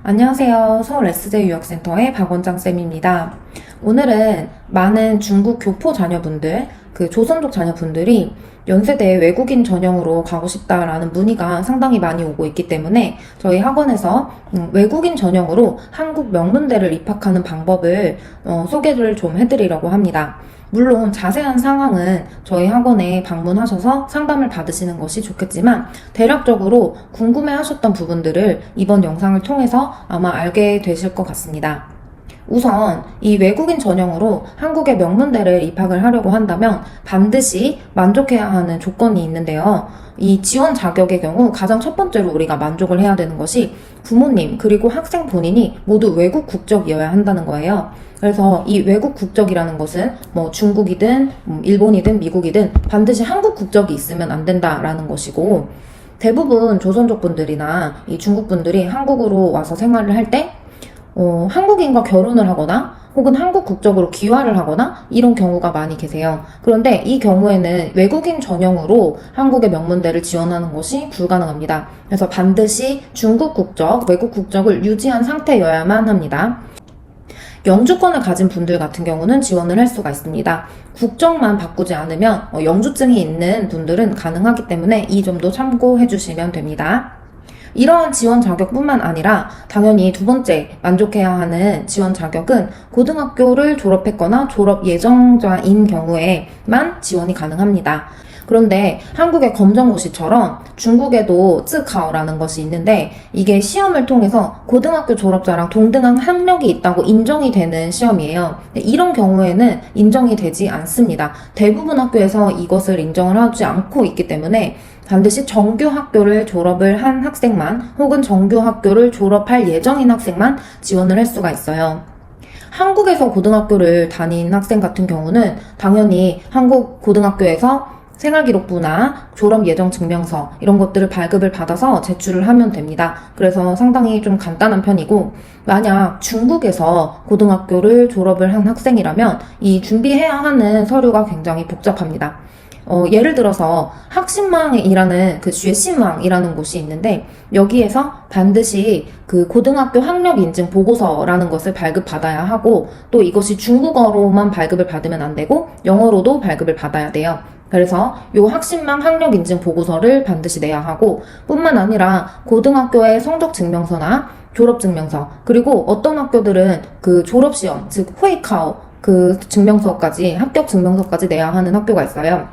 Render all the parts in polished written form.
안녕하세요. 서울 SJ 유학센터의 박원장쌤입니다. 오늘은 많은 중국 교포 자녀분들, 조선족 자녀분들이 연세대에 외국인 전형으로 가고 싶다라는 문의가 상당히 많이 오고 있기 때문에 저희 학원에서 외국인 전형으로 한국 명문대를 입학하는 방법을 소개를 좀 해드리려고 합니다. 물론 자세한 상황은 저희 학원에 방문하셔서 상담을 받으시는 것이 좋겠지만 대략적으로 궁금해하셨던 부분들을 이번 영상을 통해서 아마 알게 되실 것 같습니다. 우선 이 외국인 전형으로 한국의 명문대를 입학을 하려고 한다면 반드시 만족해야 하는 조건이 있는데요. 이 지원 자격의 경우 가장 첫 번째로 우리가 만족을 해야 되는 것이 부모님 그리고 학생 본인이 모두 외국 국적이어야 한다는 거예요. 그래서 이 외국 국적이라는 것은 중국이든 일본이든 미국이든 반드시 한국 국적이 있으면 안 된다라는 것이고, 대부분 조선족 분들이나 이 중국 분들이 한국으로 와서 생활을 할 때 한국인과 결혼을 하거나 혹은 한국 국적으로 귀화를 하거나 이런 경우가 많이 계세요. 그런데 이 경우에는 외국인 전형으로 한국의 명문대를 지원하는 것이 불가능합니다. 그래서 반드시 중국 국적, 외국 국적을 유지한 상태여야만 합니다. 영주권을 가진 분들 같은 경우는 지원을 할 수가 있습니다. 국적만 바꾸지 않으면 영주증이 있는 분들은 가능하기 때문에 이 점도 참고해 주시면 됩니다. 이러한 지원 자격뿐만 아니라 당연히 두 번째 만족해야 하는 지원 자격은 고등학교를 졸업했거나 졸업 예정자인 경우에만 지원이 가능합니다. 그런데 한국의 검정고시처럼 중국에도 쯔카오라는 것이 있는데 이게 시험을 통해서 고등학교 졸업자랑 동등한 학력이 있다고 인정이 되는 시험이에요. 이런 경우에는 인정이 되지 않습니다. 대부분 학교에서 이것을 인정을 하지 않고 있기 때문에 반드시 정규 학교를 졸업을 한 학생만 혹은 정규 학교를 졸업할 예정인 학생만 지원을 할 수가 있어요. 한국에서 고등학교를 다닌 학생 같은 경우는 당연히 한국 고등학교에서 생활기록부나 졸업 예정 증명서 이런 것들을 발급을 받아서 제출을 하면 됩니다. 그래서 상당히 좀 간단한 편이고, 만약 중국에서 고등학교를 졸업을 한 학생이라면 이 준비해야 하는 서류가 굉장히 복잡합니다. 예를 들어서 학신망이라는 쉐신망이라는 곳이 있는데 여기에서 반드시 고등학교 학력 인증 보고서라는 것을 발급받아야 하고, 또 이것이 중국어로만 발급을 받으면 안 되고 영어로도 발급을 받아야 돼요. 그래서 이 학신망 학력 인증 보고서를 반드시 내야 하고, 뿐만 아니라 고등학교의 성적 증명서나 졸업 증명서, 그리고 어떤 학교들은 졸업시험, 즉 회이카오 증명서까지, 합격 증명서까지 내야 하는 학교가 있어요.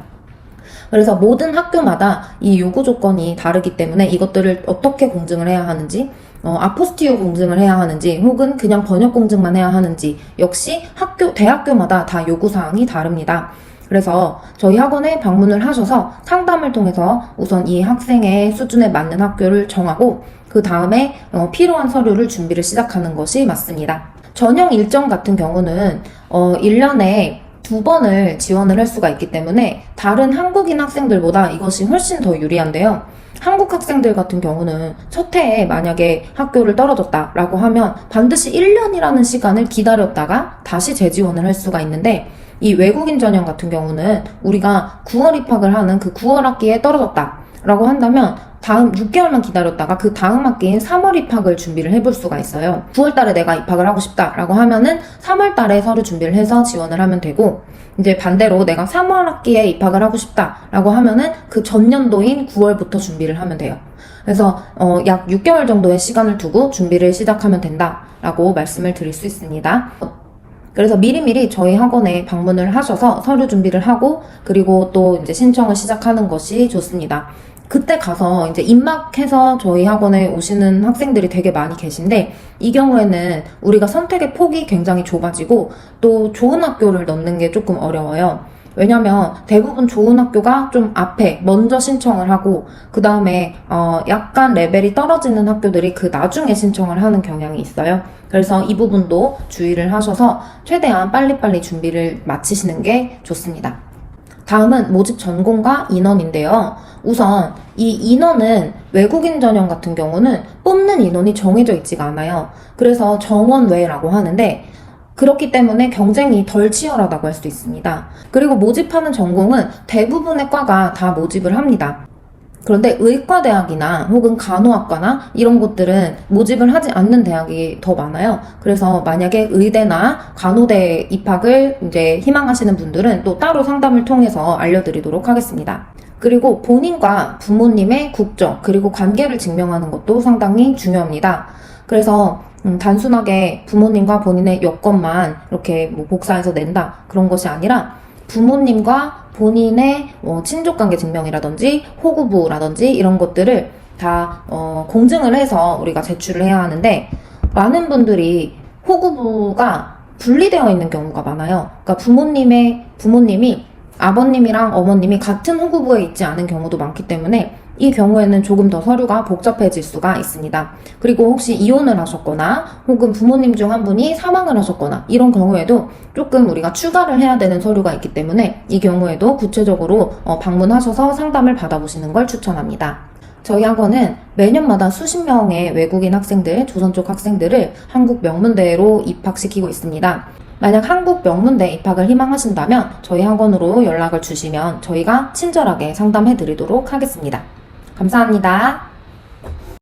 그래서 모든 학교마다 이 요구 조건이 다르기 때문에 이것들을 어떻게 공증을 해야 하는지, 아포스티오 공증을 해야 하는지 혹은 그냥 번역 공증만 해야 하는지 역시 대학교마다 다 요구사항이 다릅니다. 그래서 저희 학원에 방문을 하셔서 상담을 통해서 우선 이 학생의 수준에 맞는 학교를 정하고 그 다음에 필요한 서류를 준비를 시작하는 것이 맞습니다. 전형 일정 같은 경우는 1년에 2번을 지원을 할 수가 있기 때문에 다른 한국인 학생들보다 이것이 훨씬 더 유리한데요. 한국 학생들 같은 경우는 첫 해에 만약에 학교를 떨어졌다라고 하면 반드시 1년이라는 시간을 기다렸다가 다시 재지원을 할 수가 있는데, 이 외국인 전형 같은 경우는 우리가 9월 입학을 하는 9월 학기에 떨어졌다라고 한다면 다음 6개월만 기다렸다가 그 다음 학기인 3월 입학을 준비를 해볼 수가 있어요. 9월 달에 내가 입학을 하고 싶다라고 하면은 3월 달에 서류 준비를 해서 지원을 하면 되고, 이제 반대로 내가 3월 학기에 입학을 하고 싶다라고 하면은 그 전년도인 9월부터 준비를 하면 돼요. 그래서 약 6개월 정도의 시간을 두고 준비를 시작하면 된다라고 말씀을 드릴 수 있습니다. 그래서 미리미리 저희 학원에 방문을 하셔서 서류 준비를 하고 그리고 또 이제 신청을 시작하는 것이 좋습니다. 그때 가서 이제 입학해서 저희 학원에 오시는 학생들이 되게 많이 계신데, 이 경우에는 우리가 선택의 폭이 굉장히 좁아지고 또 좋은 학교를 넣는 게 조금 어려워요. 왜냐면 대부분 좋은 학교가 좀 앞에 먼저 신청을 하고 그 다음에 약간 레벨이 떨어지는 학교들이 나중에 신청을 하는 경향이 있어요. 그래서 이 부분도 주의를 하셔서 최대한 빨리빨리 준비를 마치시는 게 좋습니다. 다음은 모집 전공과 인원인데요. 우선 이 인원은 외국인 전형 같은 경우는 뽑는 인원이 정해져 있지가 않아요. 그래서 정원외라고 하는데, 그렇기 때문에 경쟁이 덜 치열하다고 할 수 있습니다. 그리고 모집하는 전공은 대부분의 과가 다 모집을 합니다. 그런데 의과대학이나 혹은 간호학과나 이런 곳들은 모집을 하지 않는 대학이 더 많아요. 그래서 만약에 의대나 간호대 입학을 이제 희망하시는 분들은 또 따로 상담을 통해서 알려드리도록 하겠습니다. 그리고 본인과 부모님의 국적, 그리고 관계를 증명하는 것도 상당히 중요합니다. 그래서 단순하게 부모님과 본인의 여권만 이렇게 뭐 복사해서 낸다, 그런 것이 아니라 부모님과 본인의 친족관계 증명이라든지 호구부라든지 이런 것들을 다 공증을 해서 우리가 제출을 해야 하는데, 많은 분들이 호구부가 분리되어 있는 경우가 많아요. 그러니까 부모님이 아버님이랑 어머님이 같은 호구부에 있지 않은 경우도 많기 때문에 이 경우에는 조금 더 서류가 복잡해질 수가 있습니다. 그리고 혹시 이혼을 하셨거나 혹은 부모님 중 한 분이 사망을 하셨거나 이런 경우에도 조금 우리가 추가를 해야 되는 서류가 있기 때문에 이 경우에도 구체적으로 방문하셔서 상담을 받아보시는 걸 추천합니다. 저희 학원은 매년마다 수십 명의 외국인 학생들, 조선 쪽 학생들을 한국 명문대로 입학시키고 있습니다. 만약 한국 명문대 입학을 희망하신다면 저희 학원으로 연락을 주시면 저희가 친절하게 상담해 드리도록 하겠습니다. 감사합니다.